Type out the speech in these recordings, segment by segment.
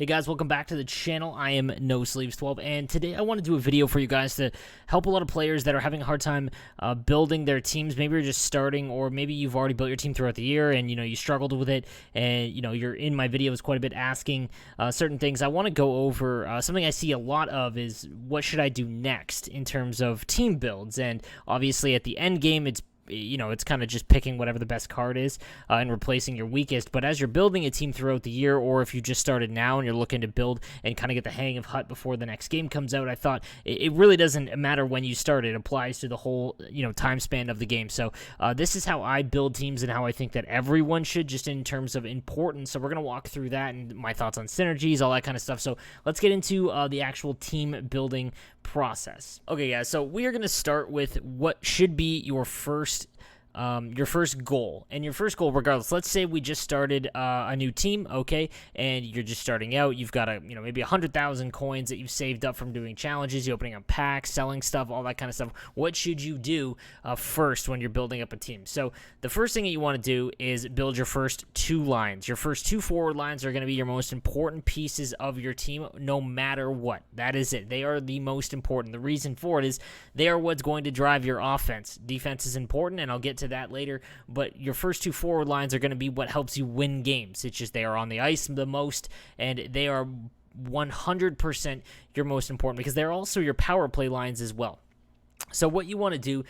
Hey guys, welcome back to the channel. I am NoSleeves12, and today I want to do a video for you guys to help a lot of players that are having a hard time building their teams. Maybe you're just starting, or maybe you've already built your team throughout the year and you struggled with it, and you're in my videos quite a bit asking certain things. I want to go over something I see a lot of is what should I do next in terms of team builds, and obviously at the end game it's kind of just picking whatever the best card is and replacing your weakest. But as you're building a team throughout the year, or if you just started now and you're looking to build and kind of get the hang of Hut before the next game comes out, I thought it really doesn't matter when you start. It applies to the whole time span of the game. So this is how I build teams and how I think that everyone should, just in terms of importance. So we're going to walk through that and my thoughts on synergies, all that kind of stuff. So let's get into the actual team building process. Okay, guys, so we are going to start with what should be your first goal. And your first goal, regardless, let's say we just started a new team, okay, and you're just starting out. You've got maybe 100,000 coins that you've saved up from doing challenges, you opening up packs, selling stuff, all that kind of stuff. What should you do first when you're building up a team? So the first thing that you want to do is build your first two lines. Your first two forward lines are going to be your most important pieces of your team, no matter what. That is it. They are the most important. The reason for it is they are what's going to drive your offense. Defense is important, and I'll get to that later, but your first two forward lines are going to be what helps you win games. It's just they are on the ice the most, and they are 100% your most important, because they're also your power play lines as well. So what you want to do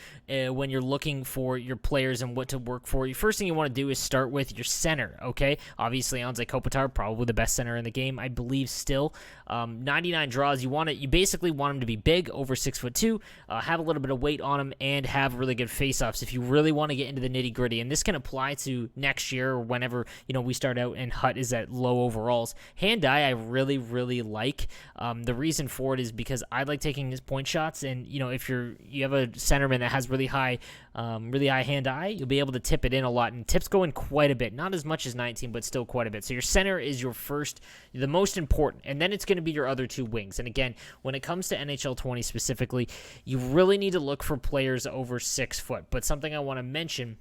when you're looking for your players and what to work for, the first thing you want to do is start with your center, okay? Obviously, Anze Kopitar, probably the best center in the game, I believe still. 99 draws, you basically want him to be big, over 6'2", have a little bit of weight on him, and have really good face-offs if you really want to get into the nitty-gritty. And this can apply to next year or whenever we start out and Hut is at low overalls. Hand-eye I really, really like. The reason for it is because I like taking his point shots, and if you have a centerman that has really high hand-eye, you'll be able to tip it in a lot, and tips go in quite a bit, not as much as 19, but still quite a bit. So your center is the most important, and then it's going to be your other two wings. And again, when it comes to NHL 20 specifically, you really need to look for players over 6 foot. But something I want to mention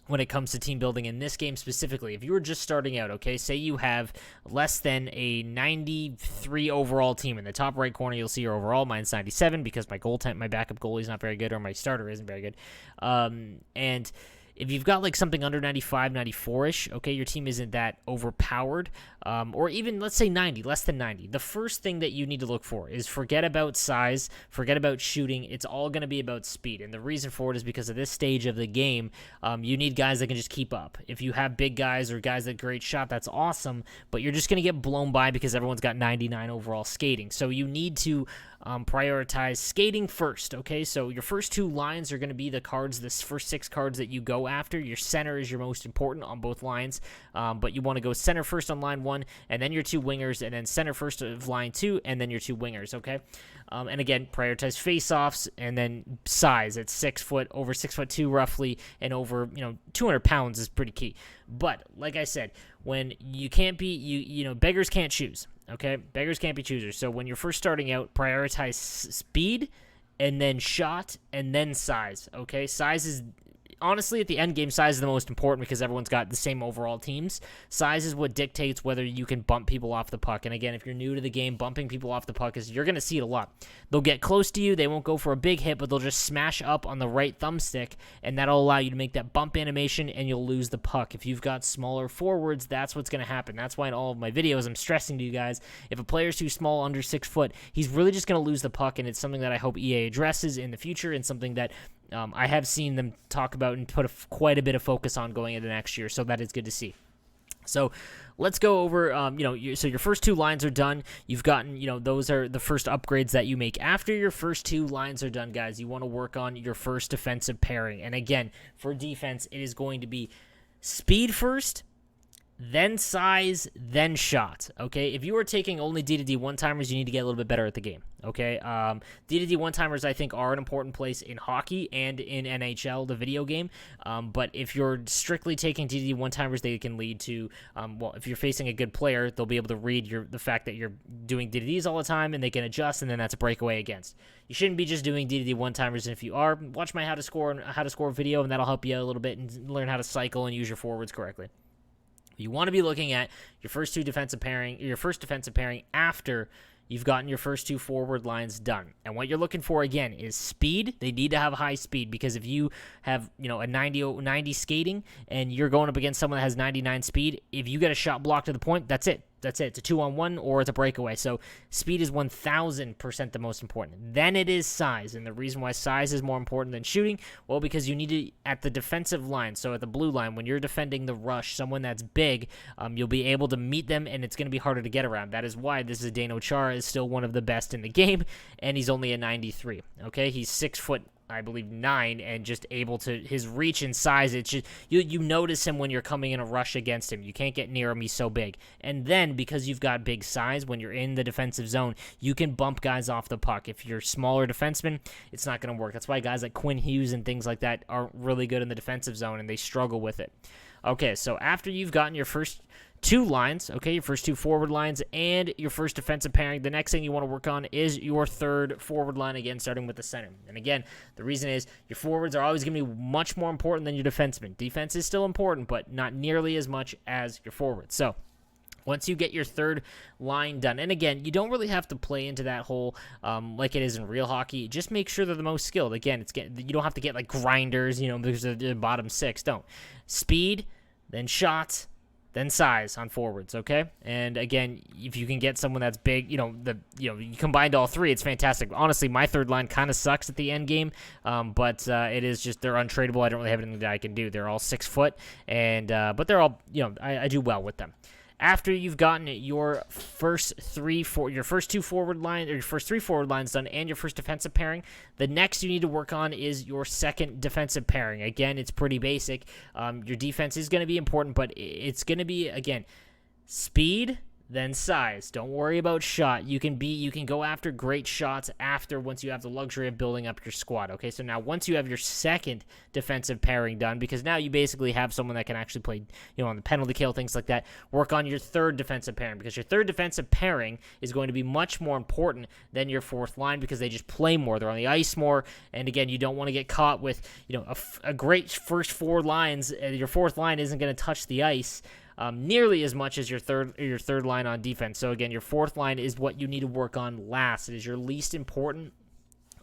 when it comes to team building in this game specifically, if you were just starting out, okay, say you have less than a 93 overall team. In the top right corner, you'll see your overall. Mine's 97 because my backup goalie's not very good, or my starter isn't very good. And if you've got something under 95, 94-ish, okay, your team isn't that overpowered, or even, let's say 90, less than 90. The first thing that you need to look for is forget about size, forget about shooting. It's all going to be about speed, and the reason for it is because at this stage of the game, you need guys that can just keep up. If you have big guys or guys that great shot, that's awesome, but you're just going to get blown by because everyone's got 99 overall skating. So you need to prioritize skating first, okay? So your first two lines are going to be the first 6 cards that you go after. Your center is your most important on both lines, but you want to go center first on line 1, and then your two wingers, and then center first of line 2, and then your two wingers, okay? And again, prioritize face-offs, and then size at 6 foot, over 6'2" roughly, and over 200 pounds is pretty key. But like I said, when you can't be, beggars can't choose. Okay, beggars can't be choosers. So when you're first starting out, prioritize speed, and then shot, and then size. Okay, size is honestly at the end game. Size is the most important because everyone's got the same overall teams. Size is what dictates whether you can bump people off the puck. And again, if you're new to the game, bumping people off the puck you're going to see it a lot. They'll get close to you. They won't go for a big hit, but they'll just smash up on the right thumbstick, and that'll allow you to make that bump animation, and you'll lose the puck. If you've got smaller forwards, that's what's going to happen. That's why in all of my videos, I'm stressing to you guys, if a player's too small, under 6 foot, he's really just going to lose the puck, and it's something that I hope EA addresses in the future, and something that I have seen them talk about and put quite a bit of focus on going into next year, so that is good to see. So let's go over, so your first two lines are done. You've gotten, those are the first upgrades that you make. After your first two lines are done, guys, you want to work on your first defensive pairing. And again, for defense, it is going to be speed first, then size, then shot, okay? If you are taking only D-to-D one-timers, you need to get a little bit better at the game, okay? D-to-D one-timers, I think, are an important place in hockey and in NHL, the video game, but if you're strictly taking D-to-D one-timers, they can lead to, if you're facing a good player, they'll be able to read the fact that you're doing D-to-Ds all the time, and they can adjust, and then that's a breakaway against. You shouldn't be just doing D-to-D one-timers, and if you are, watch my how to score video, and that'll help you out a little bit and learn how to cycle and use your forwards correctly. You want to be looking at your first defensive pairing after you've gotten your first 2 forward lines done. And what you're looking for, again, is speed. They need to have high speed, because if you have, a 90 skating and you're going up against someone that has 99 speed, if you get a shot blocked to the point, that's it. That's it. It's a 2-on-1 or it's a breakaway. So speed is 1,000% the most important. Then it is size. And the reason why size is more important than shooting, well, because you need to, at the defensive line, so at the blue line, when you're defending the rush, someone that's big, you'll be able to meet them, and it's going to be harder to get around. That is why this is Zdeno Chara is still one of the best in the game, and he's only a 93. Okay, he's 6 foot, I believe, 9, and just able to, his reach and size, it's just, you notice him when you're coming in a rush against him. You can't get near him, he's so big. And then, because you've got big size, when you're in the defensive zone, you can bump guys off the puck. If you're a smaller defenseman, it's not going to work. That's why guys like Quinn Hughes and things like that are really good in the defensive zone, and they struggle with it. Okay, so after you've gotten your first 2 lines, okay, your first 2 forward lines and your first defensive pairing, the next thing you want to work on is your 3rd forward line, again, starting with the center. And again, the reason is your forwards are always going to be much more important than your defensemen. Defense is still important, but not nearly as much as your forwards. So once you get your 3rd line done, and again, you don't really have to play into that whole like it is in real hockey. Just make sure they're the most skilled. Again, you don't have to get like grinders, because they're the bottom 6. Don't. Speed, then shots, then size on forwards, okay? And again, if you can get someone that's big, you combined all 3, it's fantastic. Honestly, my 3rd line kind of sucks at the end game, but it is just, they're untradeable. I don't really have anything that I can do. They're all 6 foot, and but they're all, I do well with them. After you've gotten your first 2 forward lines, or your first 3 forward lines done, and your first defensive pairing, the next you need to work on is your 2nd defensive pairing. Again, it's pretty basic. Your defense is going to be important, but it's going to be, again, speed, then size. Don't worry about shot. You can go after great shots once you have the luxury of building up your squad. Okay, so now once you have your 2nd defensive pairing done, because now you basically have someone that can actually play, on the penalty kill, things like that, work on your 3rd defensive pairing, because your 3rd defensive pairing is going to be much more important than your 4th line, because they just play more. They're on the ice more, and again, you don't want to get caught with, a great first 4 lines. Your 4th line isn't going to touch the ice nearly as much as your third line on defense. So again, your 4th line is what you need to work on last. It is your least important.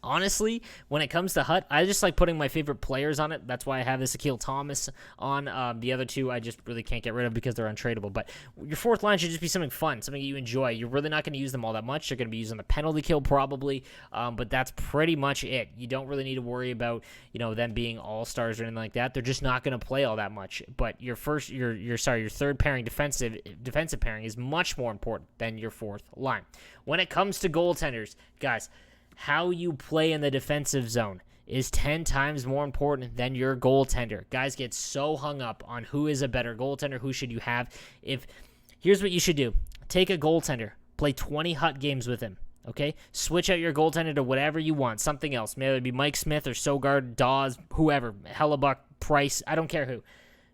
Honestly, when it comes to Hut, I just like putting my favorite players on it. That's why I have this Akil Thomas on. The other 2 I just really can't get rid of because they're untradeable. But your 4th line should just be something fun, something you enjoy. You're really not going to use them all that much. You're going to be using the penalty kill probably, but that's pretty much it. You don't really need to worry about them being all-stars or anything like that. They're just not going to play all that much. But your 3rd pairing defensive pairing is much more important than your 4th line. When it comes to goaltenders, guys, how you play in the defensive zone is 10 times more important than your goaltender. Guys get so hung up on who is a better goaltender, who should you have. Here's what you should do. Take a goaltender, play 20 Hut games with him, okay? Switch out your goaltender to whatever you want, something else. Maybe it be Mike Smith or Sogard, Dawes, whoever, Hellebuck, Price, I don't care who.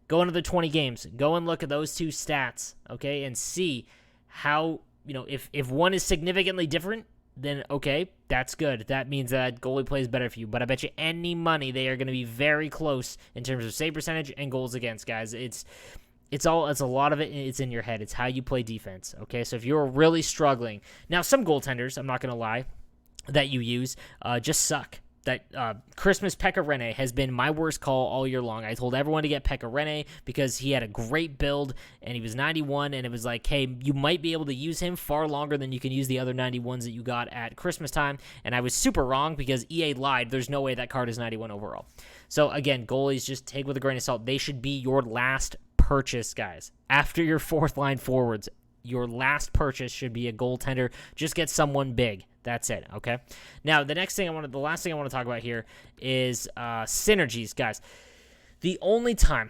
Go into the 20 games. Go and look at those 2 stats, okay, and see how, if one is significantly different, then okay, that's good. That means that goalie plays better for you. But I bet you any money they are going to be very close in terms of save percentage and goals against, guys. It's a lot of it. It's in your head. It's how you play defense. Okay, so if you're really struggling, now some goaltenders, I'm not going to lie, that you use just suck. That Christmas Pekka Rinne has been my worst call all year long. I told everyone to get Pekka Rinne because he had a great build and he was 91, and it was like, hey, you might be able to use him far longer than you can use the other 91s that you got at Christmas time. And I was super wrong because EA lied. There's no way that card is 91 overall. So again, goalies, just take with a grain of salt. They should be your last purchase, guys. After your 4th line forwards, your last purchase should be a goaltender. Just get someone big. That's it, okay? Now, the last thing I want to talk about here is synergies, guys. The only time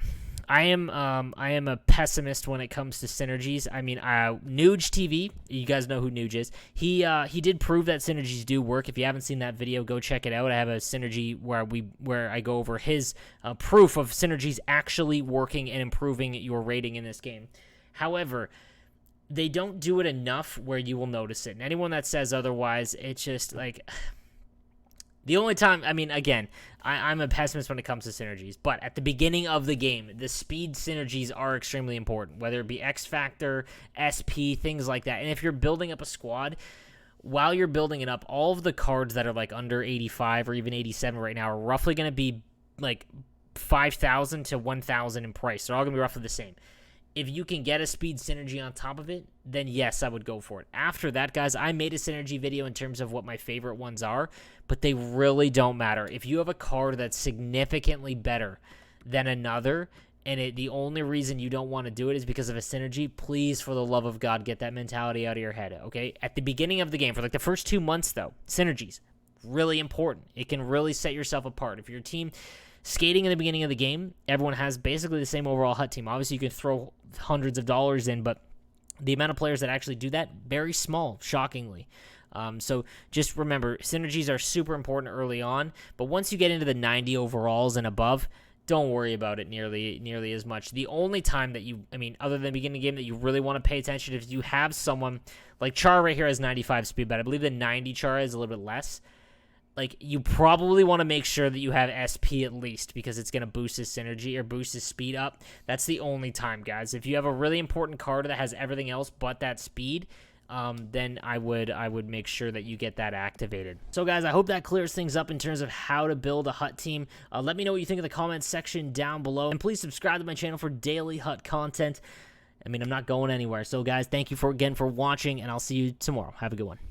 I am a pessimist when it comes to synergies. I mean, Nuge TV, you guys know who Nuge is. He did prove that synergies do work. If you haven't seen that video, go check it out. I have a synergy where I go over his proof of synergies actually working and improving your rating in this game. However, they don't do it enough where you will notice it. And anyone that says otherwise, it's just like, The only time, I mean, again, I'm a pessimist when it comes to synergies, but at the beginning of the game, the speed synergies are extremely important, whether it be X Factor, SP, things like that. And if you're building up a squad, while you're building it up, all of the cards that are like under 85 or even 87 right now are roughly going to be like 5,000 to 1,000 in price. They're all going to be roughly the same. If you can get a speed synergy on top of it, then yes, I would go for it. After that, guys, I made a synergy video in terms of what my favorite ones are, but they really don't matter. If you have a card that's significantly better than another, and the only reason you don't want to do it is because of a synergy, please, for the love of God, get that mentality out of your head, okay? At the beginning of the game, for like the first 2 months, though, synergies, really important. It can really set yourself apart. If your team skating in the beginning of the game, everyone has basically the same overall HUT team. Obviously, you can throw hundreds of dollars in, but the amount of players that actually do that, very small, shockingly. So just remember, synergies are super important early on, but once you get into the 90 overalls and above, don't worry about it nearly as much. The only time that other than the beginning of the game, that you really want to pay attention if you have someone like Char right here has 95 speed, but I believe the 90 Char is a little bit less. Like, you probably want to make sure that you have SP at least, because it's going to boost his synergy or boost his speed up. That's the only time, guys. If you have a really important card that has everything else but that speed, then I would make sure that you get that activated. So, guys, I hope that clears things up in terms of how to build a HUT team. Let me know what you think in the comments section down below. And please subscribe to my channel for daily HUT content. I'm not going anywhere. So, guys, thank you again for watching, and I'll see you tomorrow. Have a good one.